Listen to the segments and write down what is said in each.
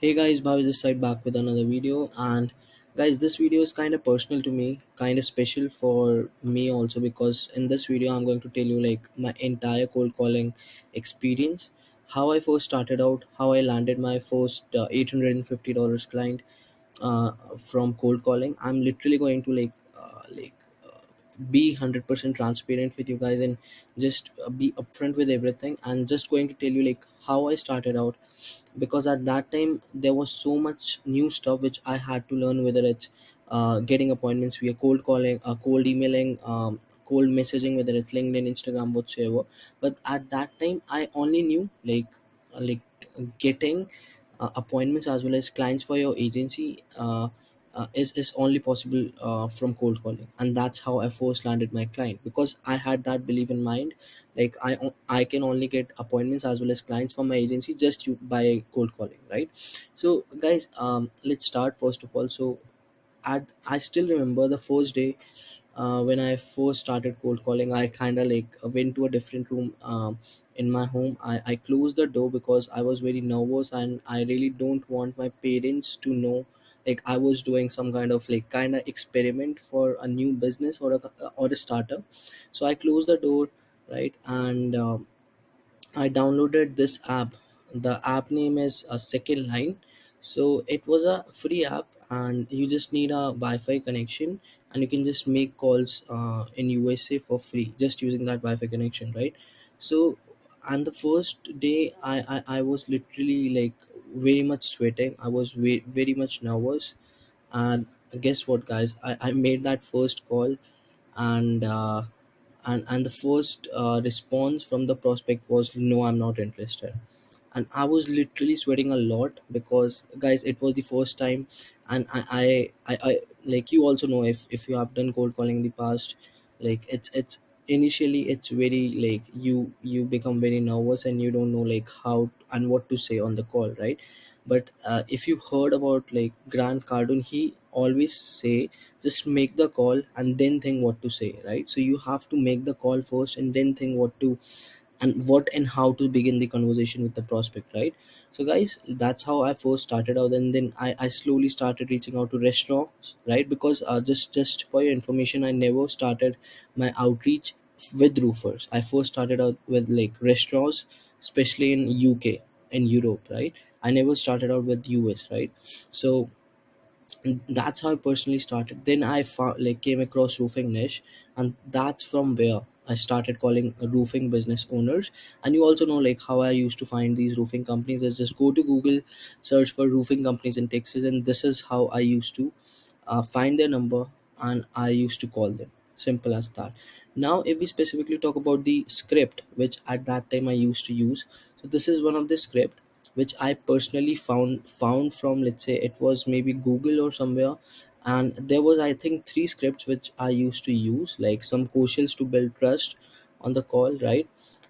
Hey guys, Bhav this side back with another video. And guys, this video is kind of personal to me, kind of special for me also, because in this video I'm going to tell you like my entire cold calling experience, how I first started out, how I landed my first $850 client from cold calling. I'm literally going to be 100% transparent with you guys and just be upfront with everything, and just going to tell you like how I started out, because at that time there was so much new stuff which I had to learn, whether it's getting appointments via cold calling, cold emailing, cold messaging, whether it's LinkedIn, Instagram, whatsoever. But at that time I only knew like getting appointments as well as clients for your agency is only possible from cold calling, and that's how I first landed my client, because I had that belief in mind, like I can only get appointments as well as clients from my agency just by cold calling, right? So guys, let's start first of all. So I still remember the first day when I first started cold calling. I kind of like went to a different room in my home. I closed the door because I was very nervous and I really don't want my parents to know like I was doing some kind of like kind of experiment for a new business or a startup. So I closed the door, right? And I downloaded this app. The app name is a Second Line. So it was a free app, and you just need a Wi-Fi connection, and you can just make calls in USA for free just using that Wi-Fi connection, right? So, and the first day, I was literally like very much sweating. I was very much nervous, and guess what, guys? I made that first call, and and the first response from the prospect was no, I'm not interested. And I was literally sweating a lot because guys, it was the first time. And I like, you also know, if you have done cold calling in the past, like it's initially it's very like you become very nervous and you don't know like how and what to say on the call, right? But if you heard about like Grant Cardone, he always say just make the call and then think what to say, right? So you have to make the call first and then think what and how to begin the conversation with the prospect, right? So guys, that's how I first started out, and then I slowly started reaching out to restaurants, right? Because just for your information, I never started my outreach with roofers. I first started out with like restaurants, especially in UK and Europe, right? I never started out with US, right? So that's how I personally started. Then I found like came across roofing niche, and that's from where I started calling roofing business owners. And you also know like how I used to find these roofing companies is just go to Google, search for roofing companies in Texas, and this is how I used to find their number, and I used to call them. Simple as that. Now, if we specifically talk about the script, which at that time I used to use, so this is one of the script which I personally found from, let's say it was maybe Google or somewhere. And there was, I think, three scripts which I used to use, like some quotients to build trust on the call, right?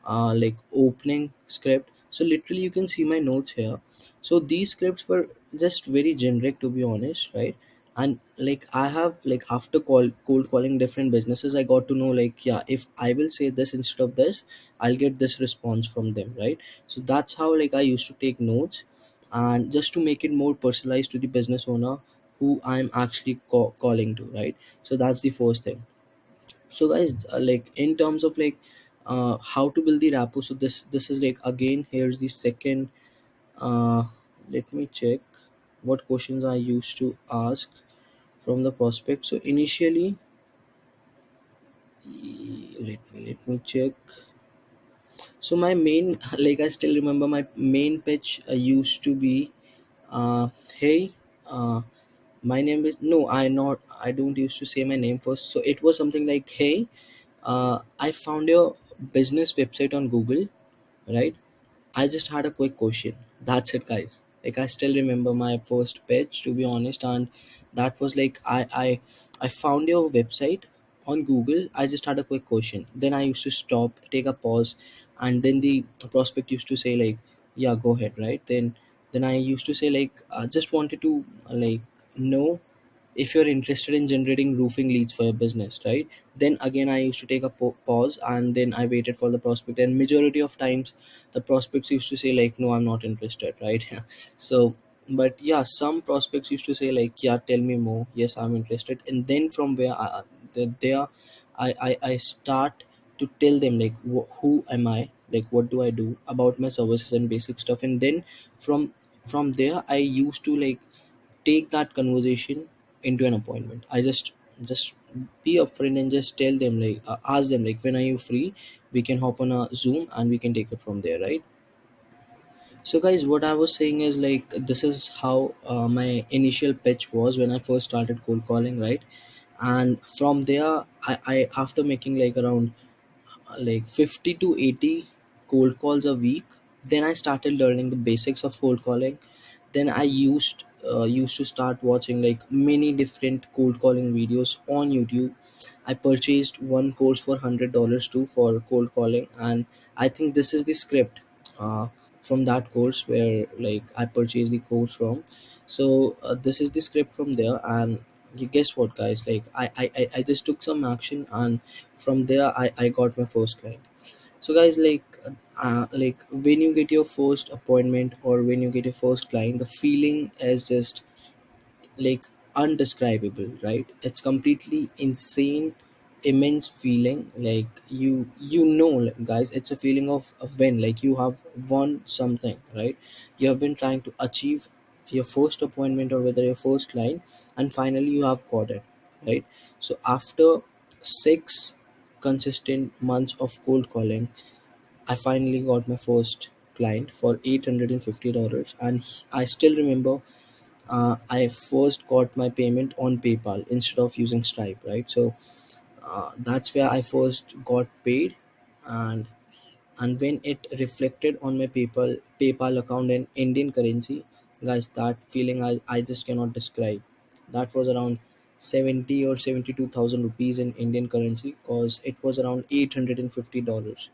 Like opening script. So literally you can see my notes here. So these scripts were just very generic, to be honest, right? And like I have like after cold calling different businesses, I got to know like, yeah, if I will say this instead of this, I'll get this response from them, right? So that's how like I used to take notes, and just to make it more personalized to the business owner who I'm actually calling to, right? So that's the first thing. So guys, like in terms of like how to build the rapport, so this is like, again, here's the second. uh Let me check what questions I used to ask from the prospect. So initially, let me check. So my main like I still remember my main pitch used to be, hey, uh my name is, no, I don't used to say my name first. So it was something like, hey, I found your business website on Google, right? I just had a quick question. That's it, guys. Like I still remember my first pitch, to be honest, and that was like, I found your website on Google. I just had a quick question. Then I used to stop, take a pause, and then the prospect used to say like, yeah, go ahead, right? Then I used to say like, I just wanted to like know if you're interested in generating roofing leads for your business, right? Then again I used to take a pause, and then I waited for the prospect, and majority of times the prospects used to say like, no, I'm not interested, right? So But yeah, some prospects used to say like, yeah, tell me more, yes, I'm interested. And then from where there I start to tell them like, who am I, like what do I do about my services and basic stuff. And then from there I used to like take that conversation into an appointment. I just be upfront and just tell them like, ask them like, when are you free, we can hop on a Zoom and we can take it from there, right? So guys, what I was saying is like, this is how my initial pitch was when I first started cold calling, right? And from there, I after making like around like 50 to 80 cold calls a week, then I started learning the basics of cold calling. Then I used to start watching like many different cold calling videos on YouTube. I purchased one course for $100 too for cold calling, and I think this is the script uh, from that course where like I purchased the course from. So this is the script from there, and you guess what, guys? Like I just took some action, and from there I got my first client. So guys, like when you get your first appointment or when you get your first client, the feeling is just like undescribable, right? It's completely insane, immense feeling. Like like, guys, it's a feeling of a win, like you have won something, right? You have been trying to achieve your first appointment or whether your first client, and finally you have got it, right? So after 6 consistent months of cold calling, I finally got my first client for $850. And I still remember I first got my payment on PayPal instead of using Stripe, right? So that's where I first got paid. And when it reflected on my PayPal account in Indian currency, guys, that feeling I just cannot describe. That was around 70 or 72,000 rupees in Indian currency, because it was around $850.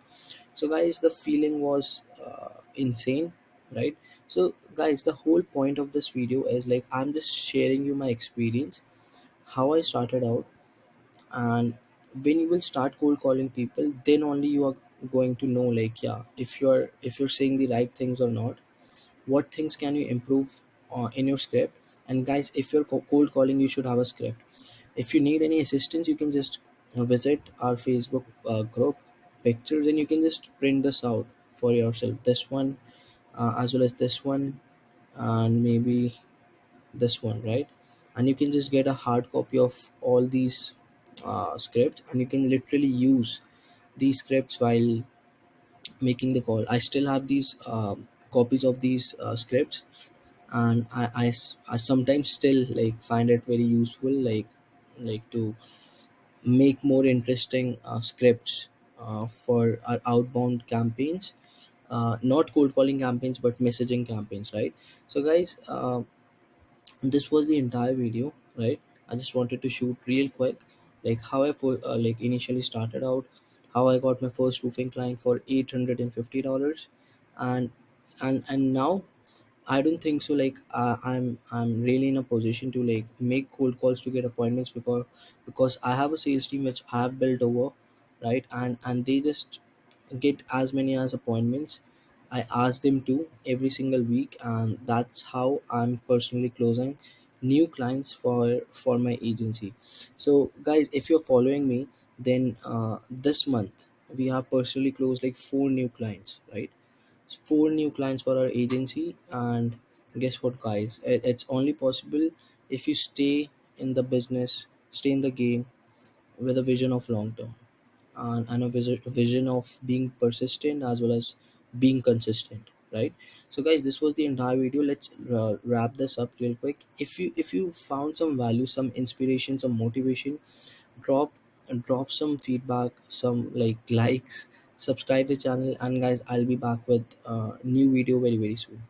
So guys, the feeling was insane, right? So guys, the whole point of this video is like, I'm just sharing you my experience, how I started out. And when you will start cold calling people, then only you are going to know like, yeah, if you're saying the right things or not, what things can you improve in your script. And guys, if you're cold calling, you should have a script. If you need any assistance, you can just visit our Facebook group pictures, and you can just print this out for yourself, this one as well as this one, and maybe this one, right? And you can just get a hard copy of all these scripts, and you can literally use these scripts while making the call. I still have these copies of these scripts, and I sometimes still like find it very useful, like to make more interesting scripts for our outbound campaigns, not cold calling campaigns but messaging campaigns, right? So guys, this was the entire video, right? I just wanted to shoot real quick like how like initially started out, how I got my first roofing client for $850. And and and now I don't think so like I'm really in a position to like make cold calls to get appointments, because I have a sales team which I have built over, right? And they just get as many as appointments I ask them to every single week, and that's how I'm personally closing new clients for my agency. So guys, if you're following me, then this month we have personally closed like 4 new clients, right? 4 new clients for our agency. And guess what, guys, it's only possible if you stay in the business, stay in the game with a vision of long term, and a vision of being persistent as well as being consistent, right? So guys, this was the entire video. Let's wrap this up real quick. If you found some value, some inspiration, some motivation, drop drop some feedback, some like likes, subscribe the channel, and guys, I'll be back with new video very very soon.